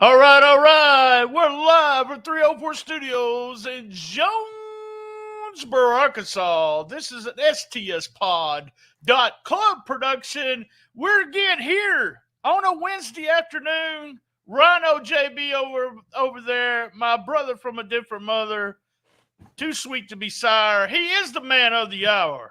All right, all right. We're live from 304 Studios in Jonesboro, Arkansas. This is an STS Pod Club production. We're again here on a Wednesday afternoon. Rhino JB over there, my brother from a different mother, too sweet to be sire. He is the man of the hour.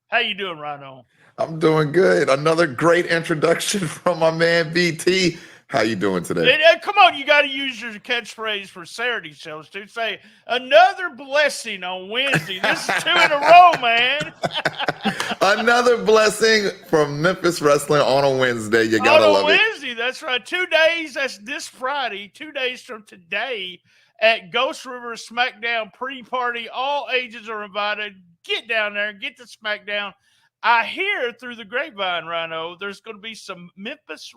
How you doing, Rhino? I'm doing good. Another great introduction from my man BT. How you doing today? Come on, you got to use your catchphrase for Saturday shows too. Say another blessing on Wednesday. This is two in a row, man. Another blessing from Memphis Wrestling on a Wednesday. You gotta love it. On a Wednesday, that's right. 2 days. That's this Friday. 2 days from today at Ghost River SmackDown pre-party. All ages are invited. Get down there. Get to SmackDown. I hear through the grapevine, Rhino, there's going to be some Memphis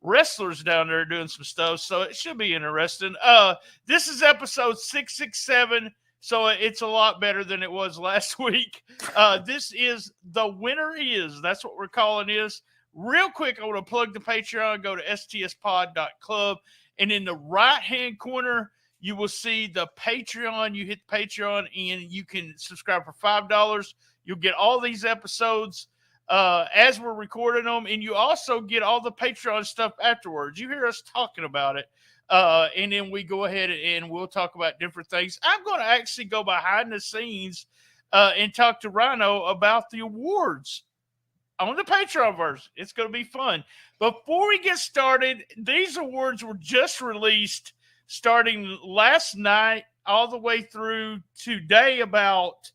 wrestlers down there doing some stuff, so it should be interesting. This is episode 667, so it's a lot better than it was last week. This is the winner is. That's what we're calling this. Real quick, I want to plug the Patreon. Go to stspod.club, and in the right-hand corner, you will see the Patreon. You hit the Patreon, and you can subscribe for $5. You'll get all these episodes as we're recording them, and you also get all the Patreon stuff afterwards. You hear us talking about it, and then we go ahead and we'll talk about different things. I'm going to actually go behind the scenes and talk to Rhino about the awards on the Patreon verse. It's going to be fun. Before we get started, these awards were just released starting last night all the way through today. About,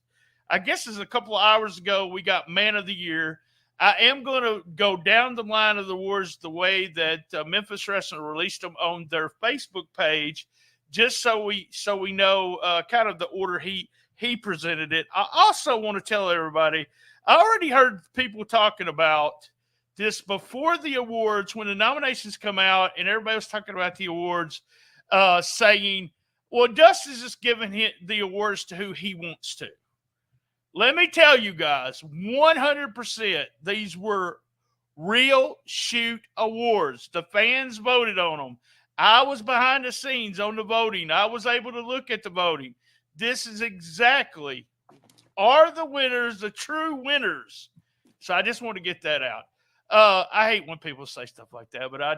I guess it's a couple of hours ago, we got Man of the Year. I am going to go down the line of the awards the way that Memphis Wrestling released them on their Facebook page, just so we know kind of the order he presented it. I also want to tell everybody, I already heard people talking about this before the awards when the nominations come out, and everybody was talking about the awards, saying, "Well, Dustin's just giving the awards to who he wants to." Let me tell you guys, 100%, these were real shoot awards. The fans voted on them. I was behind the scenes on the voting. I was able to look at the voting. This is exactly, are the winners the true winners? So I just want to get that out. I hate when people say stuff like that, but I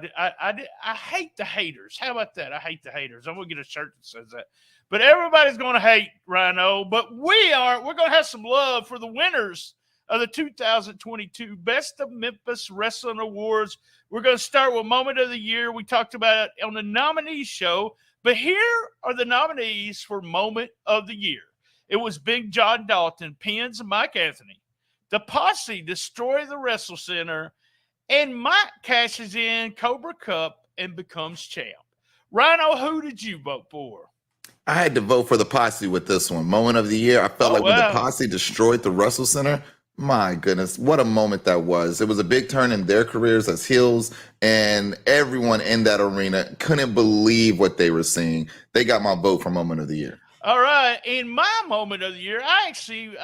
hate the haters. How about that? I hate the haters. I'm going to get a shirt that says that. But everybody's going to hate Rhino, but we aren't. We're going to have some love for the winners of the 2022 Best of Memphis Wrestling Awards. We're going to start with Moment of the Year. We talked about it on the nominees show, but here are the nominees for Moment of the Year. It was Big John Dalton, pins Mike Anthony. The Posse destroy the Wrestle Center, and Mike cashes in Cobra Cup and becomes champ. Rhino, who did you vote for? I had to vote for the Posse with this one. Moment of the Year. I felt when the Posse destroyed the Wrestle Center, my goodness, what a moment that was. It was a big turn in their careers as heels, and everyone in that arena couldn't believe what they were seeing. They got my vote for Moment of the Year. All right. In my Moment of the Year, I actually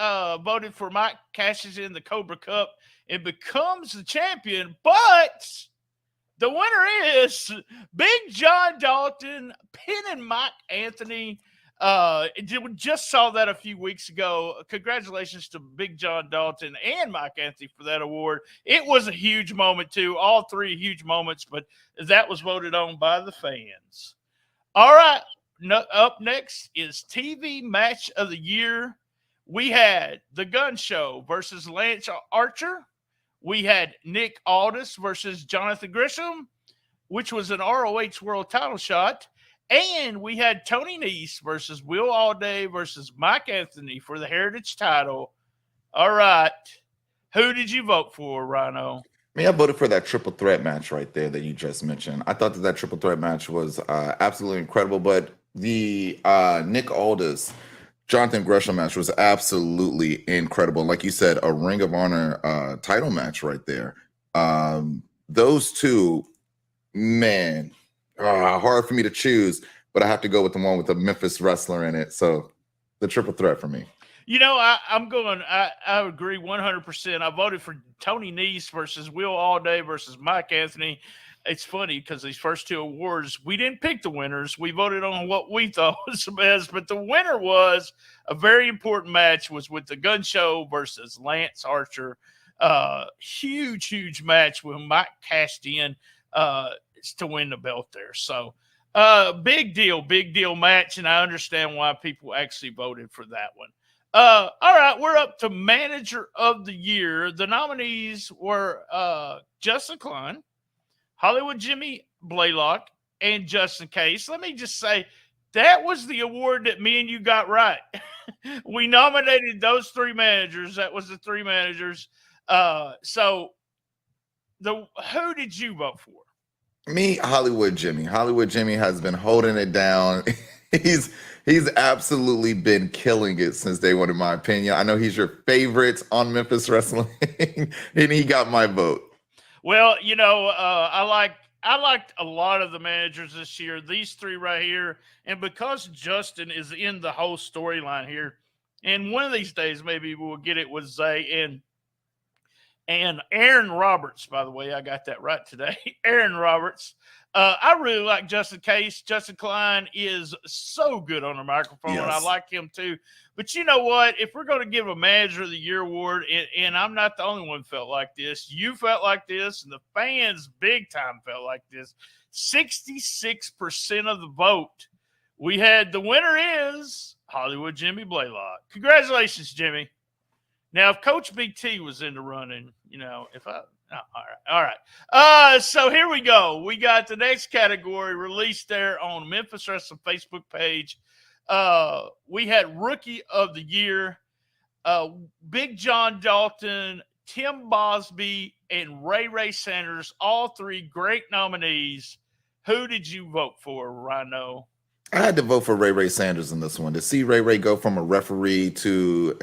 voted for Mike cashes in the Cobra Cup and becomes the champion, but the winner is Big John Dalton pinning Mike Anthony. Just saw that a few weeks ago. Congratulations to Big John Dalton and Mike Anthony for that award. It was a huge moment, too. All three huge moments, but that was voted on by the fans. All right. Up next is TV Match of the Year. We had The Gun Show versus Lance Archer. We had Nick Aldis versus Jonathan Gresham, which was an ROH World title shot. And we had Tony Nese versus Will Allday versus Mike Anthony for the Heritage title. All right. Who did you vote for, Rhino? I voted for that triple threat match right there that you just mentioned. I thought that triple threat match was absolutely incredible, but the Nick Aldis Jonathan Gresham match was absolutely incredible. Like you said, a Ring of Honor title match right there. Those two, man, hard for me to choose, but I have to go with the one with the Memphis wrestler in it. So the triple threat for me. You know, I agree 100%. I voted for Tony Nese versus Will Allday versus Mike Anthony. it's funny because these first two awards, we didn't pick the winners. We voted on what we thought was the best, but the winner was a very important match was with the Gun Show versus Lance Archer. Huge match when Mike cashed in to win the belt there. So big deal match, and I understand why people actually voted for that one. All right, we're up to Manager of the Year. The nominees were Justin Klein, Hollywood Jimmy Blaylock, and Justin Case. Let me just say, that was the award that me and you got right. We nominated those three managers. That was the three managers. So who did you vote for? Me, Hollywood Jimmy. Hollywood Jimmy has been holding it down. He's absolutely been killing it since day one, in my opinion. I know he's your favorite on Memphis Wrestling, and he got my vote. Well, I liked a lot of the managers this year. These three right here, and because Justin is in the whole storyline here, and one of these days maybe we'll get it with Zay and Aaron Roberts. By the way, I got that right today. Aaron Roberts. I really like Justin Case. Justin Klein is so good on the microphone, and I like him too. But you know what? If we're going to give a Manager of the Year award, and I'm not the only one who felt like this, you felt like this, and the fans big time felt like this. 66% of the vote. We had the winner is Hollywood Jimmy Blaylock. Congratulations, Jimmy. Now, if Coach Big T was in the running, all right. So here we go. We got the next category released there on Memphis Wrestling Facebook page. We had Rookie of the Year, Big John Dalton, Tim Bosby, and Ray Sanders. All three great nominees. Who did you vote for, Rhino? I had to vote for Ray Sanders in this one. To see Ray go from a referee to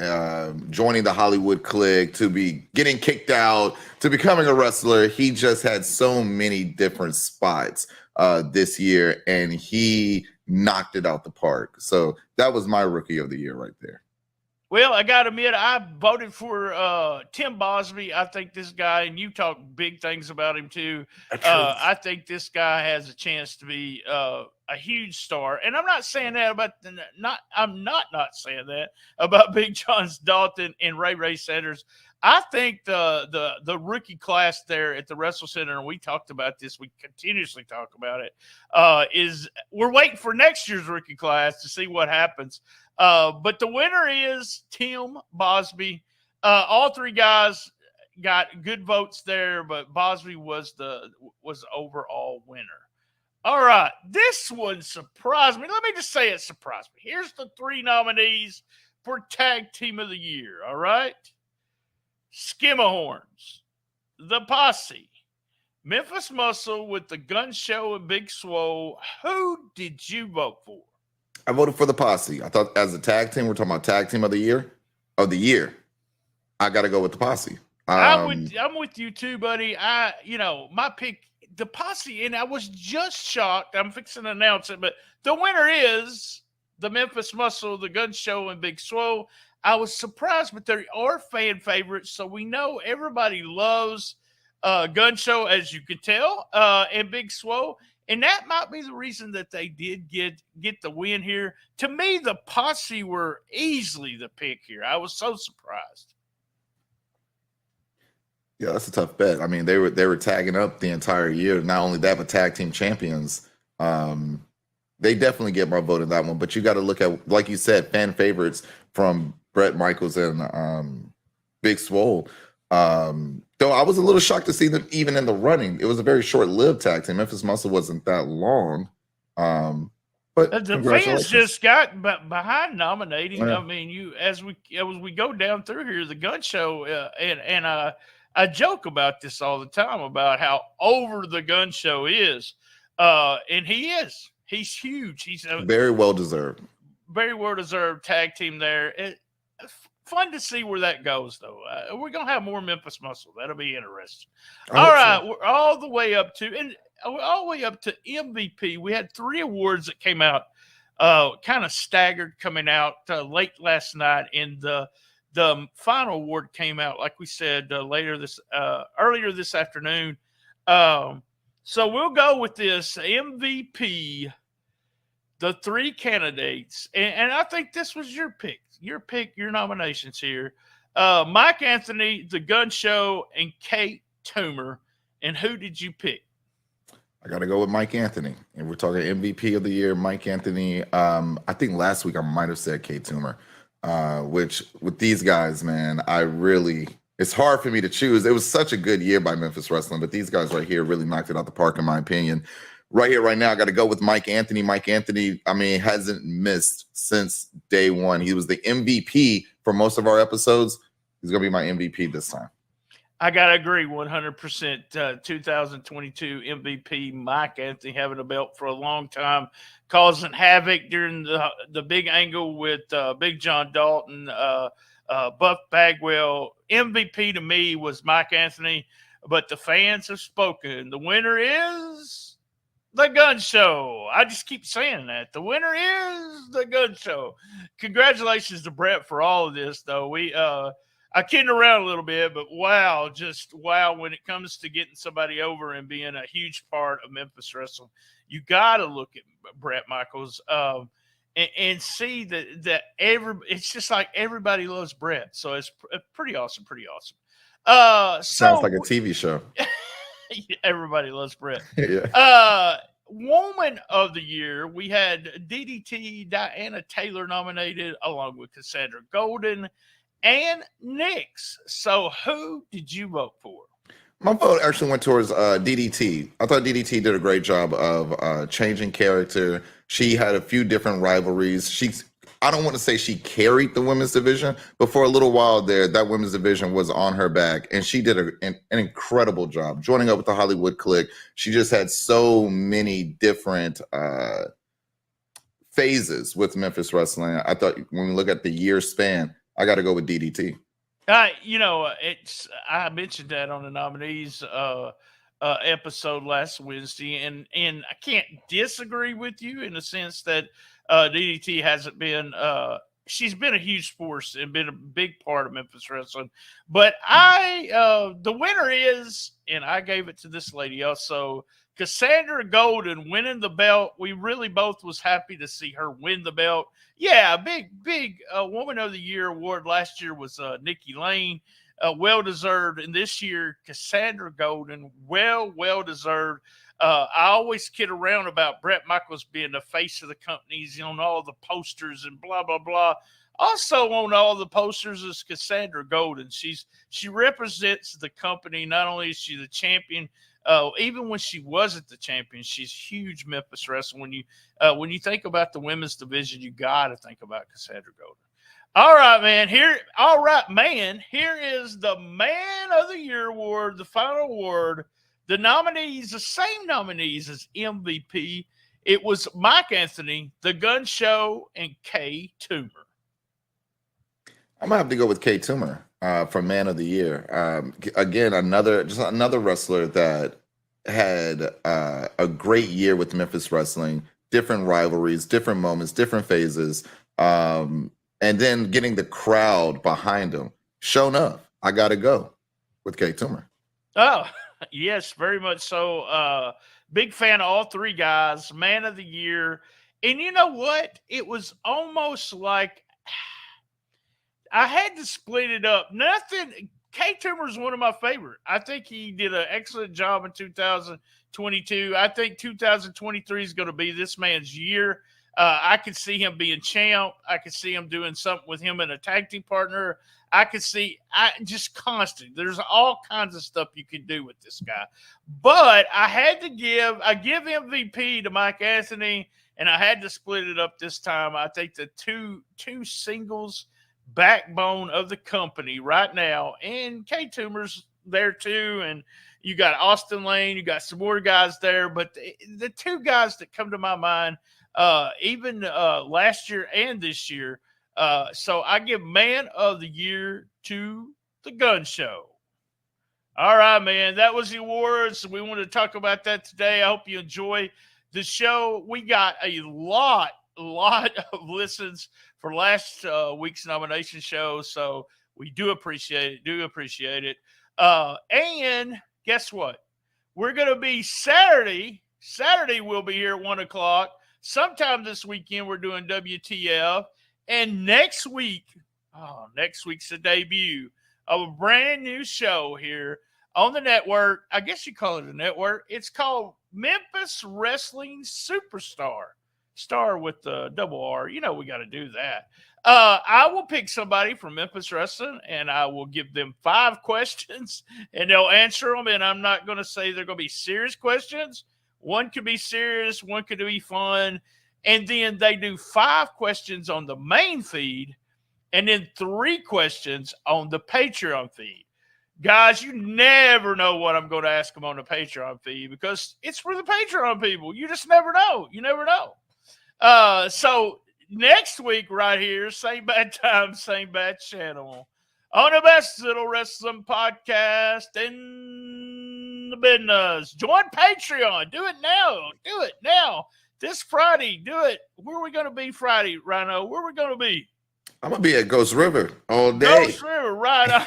joining the Hollywood Clique to be getting kicked out to becoming a wrestler, he just had so many different spots this year, and he knocked it out the park. So that was my Rookie of the Year right there. Well, I got to admit, I voted for Tim Bosby. I think this guy, and you talk big things about him too. I think this guy has a chance to be a huge star. And I'm not saying that about I'm not saying that about Big John Dalton and Ray Sanders. I think the rookie class there at the Wrestle Center, and we talked about this, we continuously talk about it, is we're waiting for next year's rookie class to see what happens. But the winner is Tim Bosby. All three guys got good votes there, but Bosby was the overall winner. All right, this one surprised me. Let me just say it surprised me. Here's the three nominees for Tag Team of the Year. All right. Skimmerhorns, The Posse, Memphis Muscle with the Gun Show and Big Swole. Who did you vote for? I voted for The Posse. I thought as a tag team, we're talking about Tag Team of the Year. I got to go with The Posse. I'm with you too, buddy. My pick, The Posse, and I was just shocked. I'm fixing to announce it, but the winner is the Memphis Muscle, the Gun Show, and Big Swole. I was surprised, but they are fan favorites, so we know everybody loves Gun Show, as you could tell, and Big Swole, and that might be the reason that they did get the win here. To me, the Posse were easily the pick here. I was so surprised. Yeah, that's a tough bet. I mean, they were tagging up the entire year. Not only that, but tag team champions. They definitely get my vote in that one. But you got to look at, like you said, fan favorites from Bret Michaels and Big Swole. Though I was a little shocked to see them even in the running. It was a very short-lived tag team. Memphis Muscle wasn't that long. But the fans just got behind nominating. Yeah. I mean, as we go down through here, the Gun Show, and I joke about this all the time about how over the Gun Show is, and he is. He's huge. He's very well deserved. Very well deserved tag team there. Fun to see where that goes, though. We're gonna have more Memphis Muscle. That'll be interesting. All right, we're all the way up to MVP. We had 3 awards that came out, kind of staggered, coming out late last night, and the final award came out, like we said, earlier this afternoon. So we'll go with this MVP, the three candidates, and I think this was your pick, your nominations here. Mike Anthony, The Gun Show, and Kate Toomer. And who did you pick? I got to go with Mike Anthony. And we're talking MVP of the year, Mike Anthony. I think last week I might have said Kate Toomer, which with these guys, man, it's hard for me to choose. It was such a good year by Memphis Wrestling, but these guys right here really knocked it out the park, in my opinion. Right here, right now, I got to go with Mike Anthony. Mike Anthony, I mean, hasn't missed since day one. He was the MVP for most of our episodes. He's going to be my MVP this time. I got to agree 100%. 2022 MVP, Mike Anthony, having a belt for a long time, causing havoc during the big angle with Big John Dalton, Buff Bagwell. MVP to me was Mike Anthony, but the fans have spoken. The winner is The Gun Show. I just keep saying that. The winner is The Gun Show. Congratulations to Brett for all of this, though. I kidding around a little bit, but wow, just wow, when it comes to getting somebody over and being a huge part of Memphis Wrestling, you got to look at Brett Michaels and see that it's just like everybody loves Brett. So it's pretty awesome, pretty awesome. Sounds like a TV show. Everybody loves Brett. Yeah. Woman of the Year, we had DDT Diana Taylor nominated along with Cassandra Golden and Nyx. So who did you vote for? My vote actually went towards DDT. I thought DDT did a great job of changing character. She had a few different rivalries. I don't want to say she carried the women's division, but for a little while there, that women's division was on her back, and she did an incredible job. Joining up with the Hollywood Clique, she just had so many different phases with Memphis Wrestling. I thought when we look at the year span, I got to go with DDT. I mentioned that on the nominees episode last Wednesday, and I can't disagree with you in the sense that DDT hasn't been. She's been a huge force and been a big part of Memphis Wrestling, but the winner is, and I gave it to this lady also, Cassandra Golden winning the belt. We really both was happy to see her win the belt. Yeah, big Woman of the Year award last year was Nikki Lane, well-deserved. And this year, Cassandra Golden, well-deserved. I always kid around about Brett Michaels being the face of the company. He's on all the posters and blah, blah, blah. Also on all the posters is Cassandra Golden. She represents the company. Not only is she the champion, even when she wasn't the champion, she's huge Memphis Wrestling. When you think about the women's division, you got to think about Cassandra Golden. All right, man. Here is the Man of the Year award, the final award. The nominees, the same nominees as MVP. It was Mike Anthony, The Gun Show, and Kay Toomer. I'm gonna have to go with Kate Toomer for Man of the Year. Again, another wrestler that had a great year with Memphis Wrestling. Different rivalries, different moments, different phases, and then getting the crowd behind him. Shown up. I gotta go with Kate Toomer. Oh, yes, very much so. Big fan of all three guys. Man of the Year, and you know what? It was almost like I had to split it up. Kate Toomer is one of my favorite. I think he did an excellent job in 2022. I think 2023 is going to be this man's year. I could see him being champ. I could see him doing something with him and a tag team partner. I could see just constant. There's all kinds of stuff you can do with this guy. But I give MVP to Mike Anthony, and I had to split it up this time. I think the two singles backbone of the company right now, and Kate Toomer's there too, and you got Austin Lane, you got some more guys there, but the two guys that come to my mind, even last year and this year, so I give Man of the Year to The Gun Show. All right, man, that was the awards. We wanted to talk about that today. I hope you enjoy the show. We got a lot of listens for last week's nomination show, so we do appreciate it. And guess what? We're going to be Saturday. Saturday, we'll be here at 1 o'clock. Sometime this weekend, we're doing WTF. And next week's the debut of a brand new show here on the network. I guess you call it a network. It's called Memphis Wrestling Superstar. Star with the double R. You know we got to do that. I will pick somebody from Memphis Wrestling, and I will give them 5 questions, and they'll answer them. And I'm not going to say they're going to be serious questions. One could be serious, one could be fun. And then they do 5 questions on the main feed, and then 3 questions on the Patreon feed. Guys, you never know what I'm going to ask them on the Patreon feed because it's for the Patreon people. You just never know. You never know. So next week right here, same bad time, same bad channel, on the best little wrestling podcast in the business. Join Patreon. Do it now. Do it now. This Friday, do it. Where are we going to be Friday, Rhino? Where are we going to be? I'm going to be at Ghost River all day. Ghost River, right on.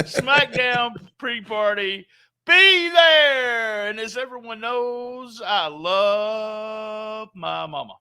SmackDown pre-party. Be there. And as everyone knows, I love my mama.